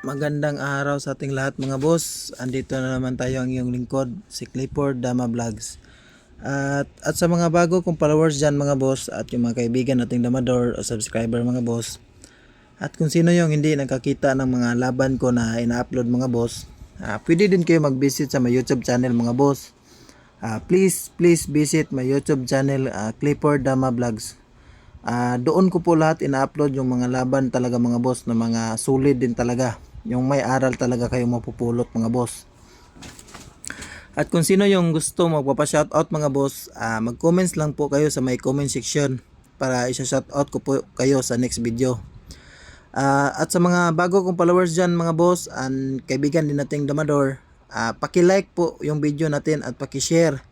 Magandang araw sa ating lahat mga boss. Andito na naman tayo ang iyong lingkod, si Clifford Dama Vlogs. At sa mga bago kong followers dyan mga boss at yung mga kaibigan nating damador o subscriber mga boss. At kung sino yung hindi nakakita ng mga laban ko na ina-upload mga boss, pwede din kayo mag-visit sa my YouTube channel mga boss. Please visit my YouTube channel, Clifford Dama Vlogs. Doon ko po lahat ina-upload yung mga laban talaga mga boss na mga solid din talaga. Yung may aral talaga kayong mapupulot mga boss. At kung sino yung gusto magpapa-shoutout mga boss, mag-comments lang po kayo sa may comment section para isa-shoutout ko po kayo sa next video. At sa mga bago kong followers dyan mga boss, and kaibigan din nating damador, paki-like po yung video natin at paki-share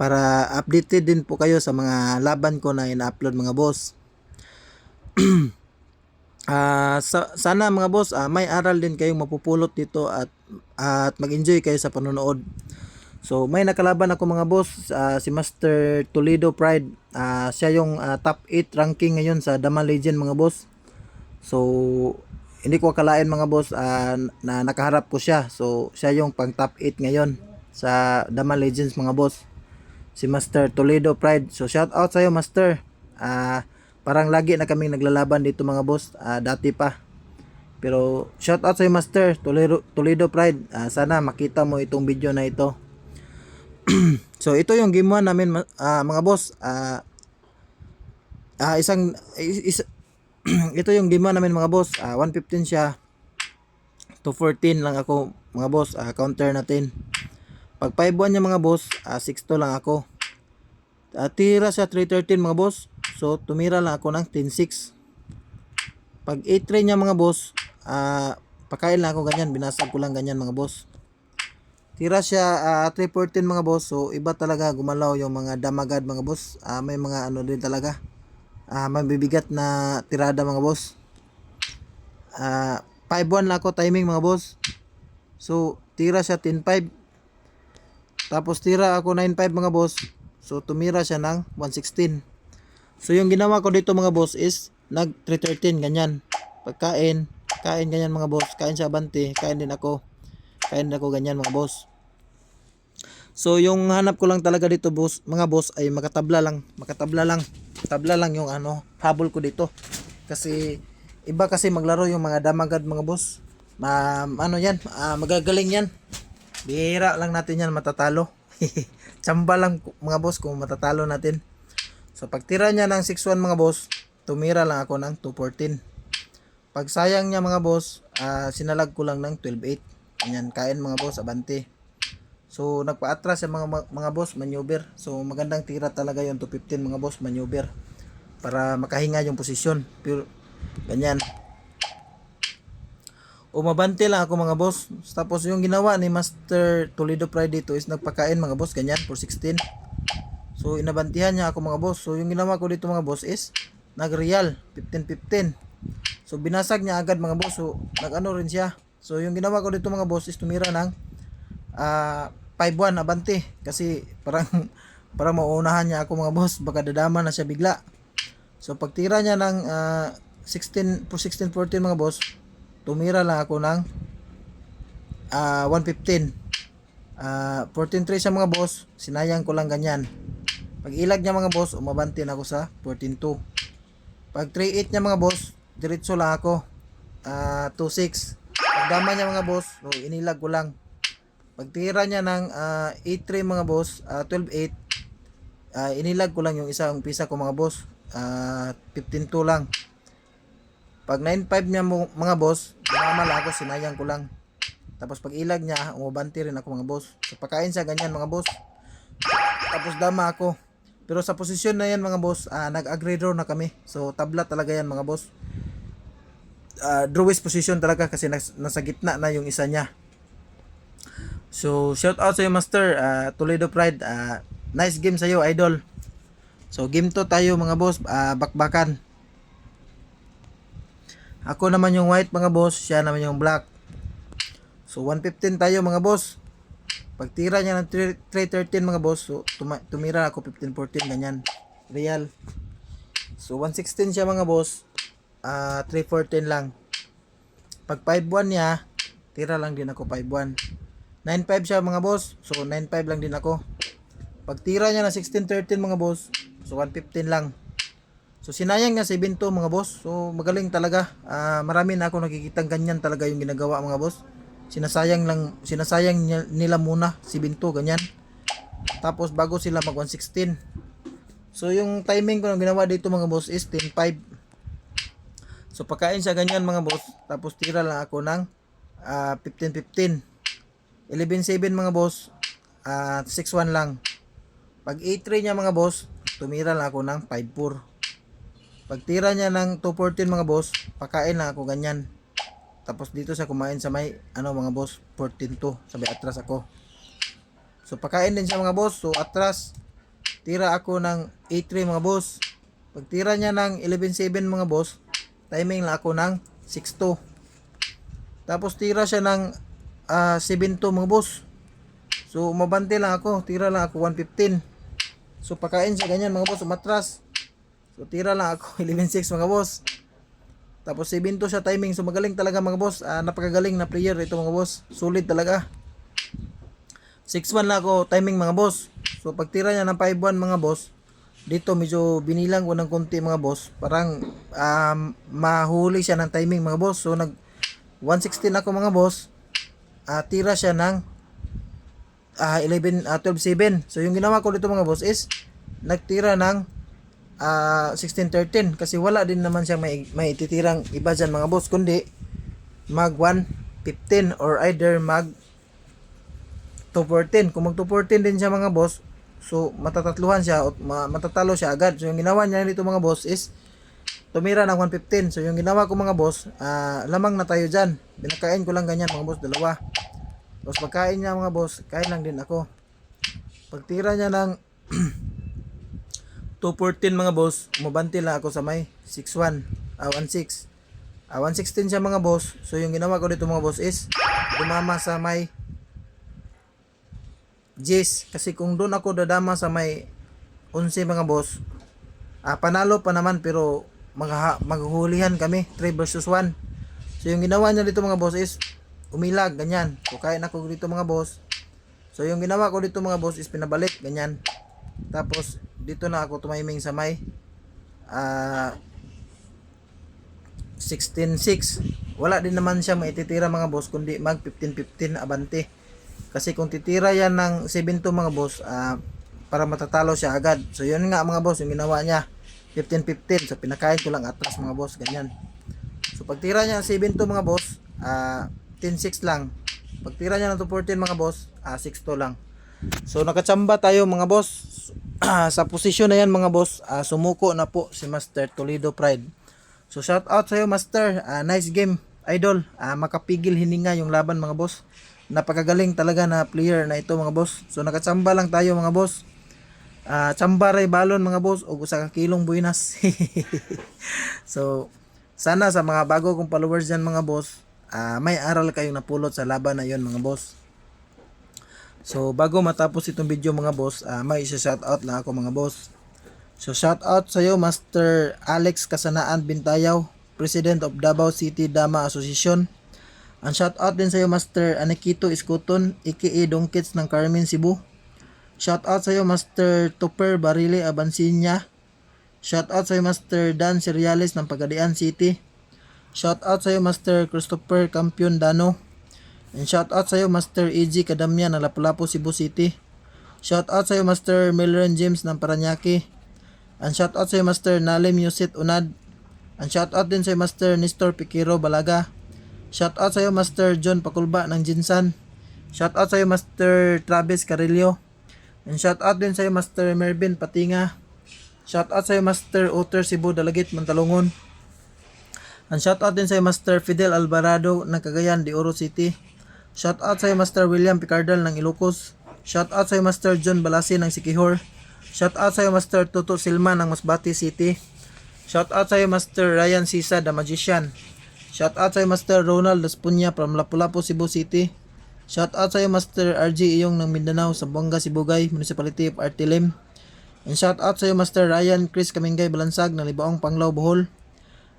para updated din po kayo sa mga laban ko na ina-upload mga boss. Sana mga boss, may aral din kayong mapupulot dito at mag-enjoy kayo sa panonood. So may nakalaban ako mga boss, si Master Toledo Pride. Siya yung top 8 ranking ngayon sa Dama Legend mga boss. So hindi ko akalain mga boss na nakaharap ko siya. So siya yung pang top 8 ngayon sa Dama Legends mga boss, si Master Toledo Pride. So shout out sa iyo Master. Parang lagi na kaming naglalaban dito mga boss, dati pa. Pero shout out sa iyo Master Toledo Pride. Sana makita mo itong video na ito. So ito yung game 1 namin mga boss. Ito yung game 1 namin mga boss. 115 siya. 214 lang ako mga boss. Counter natin. Pag 5-1 niya mga boss, 6-2 lang ako. Tira siya 313 mga boss. So tumira lang ako ng 10-6. Pag 8-3 niya mga boss, pakain lang ako ganyan. Binasag ko lang ganyan mga boss. Tira siya 314 mga boss. So iba talaga gumalaw yung mga damagad mga boss. May mga ano din talaga. Mabibigat na tirada mga boss. 5-1 lang ako timing mga boss. So tira siya 10-5. Tapos tira ako 9-5 mga boss. So tumira siya ng 116. So yung ginawa ko dito mga boss is nag 313 ganyan. Pagkain, kain ganyan mga boss. Kain siya abante, kain din ako. Kain din ako ganyan mga boss. So yung hanap ko lang talaga dito boss, mga boss ay makatabla lang. Tabla lang yung habol ko dito. Kasi iba kasi maglaro yung mga damagad mga boss. Magagaling yan. Bihira lang natin yan matatalo. Tsamba lang mga boss kung matatalo natin. So pagtira niya ng 6-1 mga boss, tumira lang ako ng 214. Pag sayang niya mga boss, sinalag ko lang ng 12-8. Ganyan, kain mga boss, abante. So nagpa-atras yung mga boss, maneuver. So magandang tira talaga yung 215 mga boss, maneuver. Para makahinga yung posisyon. Pero ganyan. Umabante lang ako mga boss. Tapos yung ginawa ni Master Toledo Pride dito is nagpakain mga boss, ganyan, for 16. So inabantihan niya ako mga boss. So yung ginawa ko dito mga boss is nag-real 15-15. So binasag niya agad mga boss. So nag-ano rin siya. So yung ginawa ko dito mga boss is tumira ng 5-1 abante. Kasi parang mauunahan niya ako mga boss. Baka dadama na siya bigla. So pagtira niya ng 16-14 mga boss, tumira lang ako ng 115. 14-3 siya mga boss. Sinayang ko lang ganyan. Pag ilag niya mga boss, umabante na ako sa 14-2. Pag 3-8 niya mga boss, diretso lang ako 2-6. Pag dama niya mga boss, so inilag ko lang. Pag tira niya ng 8-3 mga boss, 12-8, inilag ko lang yung isang pisa ko mga boss, 15-2 lang. Pag 9-5 niya mga boss, bumamala ako, sinayang ko lang. Tapos pag ilag niya, umabante rin ako mga boss. So pagkain siya ganyan mga boss. Tapos dama ako. Pero sa posisyon na yan mga boss, nag-agree draw na kami. So tabla talaga yan mga boss. Drawist position talaga kasi nasa gitna na yung isa niya. So shout out sa iyo Master Toledo Pride. Nice game sa iyo idol. So game 2 tayo mga boss, bakbakan. Ako naman yung white mga boss, siya naman yung black. So 115 tayo mga boss. Pag tira niya ng 313 mga boss, so tumira ako 15-14 ganyan. Real. So 116 siya mga boss. 314 lang. Pag 5-1 niya, tira lang din ako 5-1. 9-5 siya mga boss, so 9-5 lang din ako. Pag tira niya na 16-13 mga boss, so 115 lang. So sinayang niya 7-2 mga boss. So magaling talaga. Marami na ako nakikitang ganyan talaga yung ginagawa mga boss. Sinasayang nila muna 7-2 ganyan. Tapos bago sila mag 116. So yung timing ko na ginawa dito mga boss is 10-5. So pagkain siya ganyan mga boss, tapos tira lang ako ng 15-15. 11-7 mga boss, 6-1 lang. Pag 8-3 niya mga boss, tumira lang ako ng 5-4. Pag tira niya ng 2-14 mga boss, pakain lang ako ganyan. Tapos dito siya kumain sa may mga boss, 14-2, sabi atras ako. So pakain din siya mga boss, so atras tira ako ng 8-3 mga boss. Pag tira niya ng 11-7 mga boss, timing lang ako ng 6-2. Tapos tira siya ng 7-2 mga boss. So umabante lang ako, tira lang ako 115. So pakain siya ganyan mga boss, umatras. So tira lang ako 11-6 mga boss. Tapos 7-2 siya timing. So magaling talaga mga boss. Napakagaling na player ito mga boss. Solid talaga. 6-1 lang ako timing mga boss. So pag tira niya ng 5-1 mga boss, dito medyo binilang ko ng konti mga boss. Parang mahuli siya ng timing mga boss. So nag 116 ako mga boss. Tira siya ng 12-7. So yung ginawa ko dito mga boss is nagtira ng 16-13 kasi wala din naman siya may ititirang iba dyan mga boss, kundi mag 115 or either mag 214. Kung mag 214 din siya mga boss, so matatatluhan siya o matatalo siya agad. So yung ginawa niya dito mga boss is tumira ng 115. So yung ginawa ko mga boss, lamang na tayo dyan. Binakain ko lang ganyan mga boss, dalawa. Tapos pagkain niya mga boss, kain lang din ako. Pagtira niya ng 214 mga boss, umabante lang ako sa may 61, 16. 116 siya mga boss. So yung ginawa ko dito mga boss is dumama sa may Jis. Kasi kung doon ako dadama sa may 11 mga boss, panalo pa naman pero maghuhulihan kami 3 versus 1. So yung ginawa niya dito mga boss is umilag ganyan. So kain ako dito mga boss. So yung ginawa ko dito mga boss is pinabalik ganyan. Tapos dito na ako tumiming sa may 16-6. Wala din naman siya maititira mga boss, kundi mag 15-15 abante. Kasi kung titira yan ng 7-2 mga boss, para matatalo siya agad. So yun nga mga boss, yung ginawa niya 15-15. So pinakain ko lang atras mga boss, ganyan. So pag tira niya ng 7-2 mga boss, 10-6 lang. Pag tira niya ng 2-14 mga boss, 6-2 lang. So nakachamba tayo mga boss. Sa posisyon na yan mga boss, sumuko na po si Master Toledo Pride. So shout out sa iyo Master, nice game idol. Makapigil hininga yung laban mga boss. Napakagaling talaga na player na ito mga boss. So nakachamba lang tayo mga boss. Chamba ray balon mga boss o sa kakilong buinas. So sana sa mga bago kong followers dyan mga boss, may aral kayong napulot sa laban na yon mga boss. So bago matapos itong video mga boss, may isa-shoutout lang ako mga boss. So shoutout sa iyo Master Alex Kasanaan Bintayaw, President of Davao City Dama Association. Ang shoutout din sa iyo Master Anikito Iskuton, aka Dongkits ng Carmen Cebu. Shoutout sa iyo Master Tupper Barile Abansinya. Shoutout sa iyo Master Dan Seriales ng Pagadian City. Shoutout sa iyo Master Christopher Campion Dano. And shout out sa iyo Master EG Kadamya ng Lapu-Lapu Cebu City. Shout out sa iyo Master Milren James ng Paranaque. And shout out sa iyo Master Nalim Yusit Unad. And shout out din sa iyo Master Nestor Piquero Balaga. Shout out sa iyo Master John Pakulba ng Jinsan. Shout out sa iyo Master Travis Carillo. And shout out din sa iyo Master Mervin Patinga. Shout out sa iyo Master Otter Cebu Dalagit Mantalongon. And shout out din sa iyo Master Fidel Alvarado ng Cagayan de Oro City. Shout out sa iyo Master William Picardal ng Ilocos. Shout out sa iyo Master John Balasi ng Siquijor. Shout out sa iyo Master Tuto Silma ng Masbate City. Shout out sa iyo Master Ryan Sisa the Magician. Shout out sa iyo Master Ronald Daspunya from Lapu-Lapu Cebu City. Shout out sa iyo Master RG Iyong ng Mindanao sa Buanga Sibugay Municipality of Artilim. And shout out sa iyo Master Ryan Chris Kamingay Balansag ng Libaong Panglao Bohol.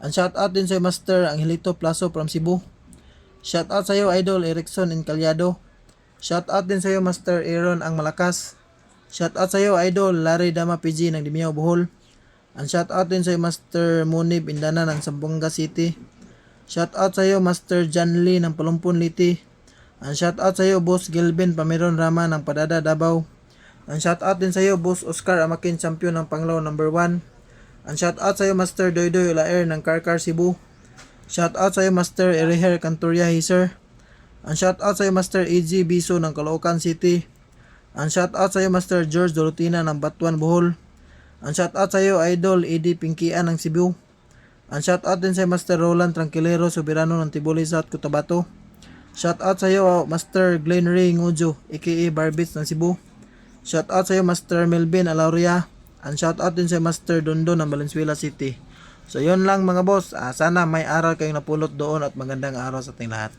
And shout out din sa iyo Master Angelito Plaso from Cebu. Shout out sa iyo Idol Erickson Incalyado. Shout out din sa iyo Master Aaron ang malakas. Shout out sa iyo Idol Larry Dama PG ng Dimiao Bohol. Ang shout out din sa iyo Master Munib Indana ng Zamboanga City. Shout out sa iyo Master John Lee ng Palumpon Liti. Ang shout out sa iyo Boss Gilbin Pamiron Rama ng Padada Davao. Ang shout out din sa iyo Boss Oscar Amakin Champion ng Panglao number 1. Ang shout out sa iyo Master Doydoy Ulaer ng Karkar Cebu. Shout out sa iyo Master Eriher Cantoria Hiser. Ang shout out sa iyo Master EG Biso ng Caloocan City. Ang shout out sa iyo Master George Dorotina ng Batuan Bohol. Ang shout out sa iyo Idol Eddie Pinkian ng Cebu. Ang shout out din sa iyo Master Roland Tranquilero Soberano ng Tibuli South Cotabato. Shout out sa iyo Master Glenn Ray Ngujo aka Barbits ng Cebu. Shout out sa iyo Master Melvin Alauria. Ang shout out din sa Master Dondo ng Valenzuela City. So yun lang mga boss, sana may aral kayong napulot doon at magandang araw sa ating lahat.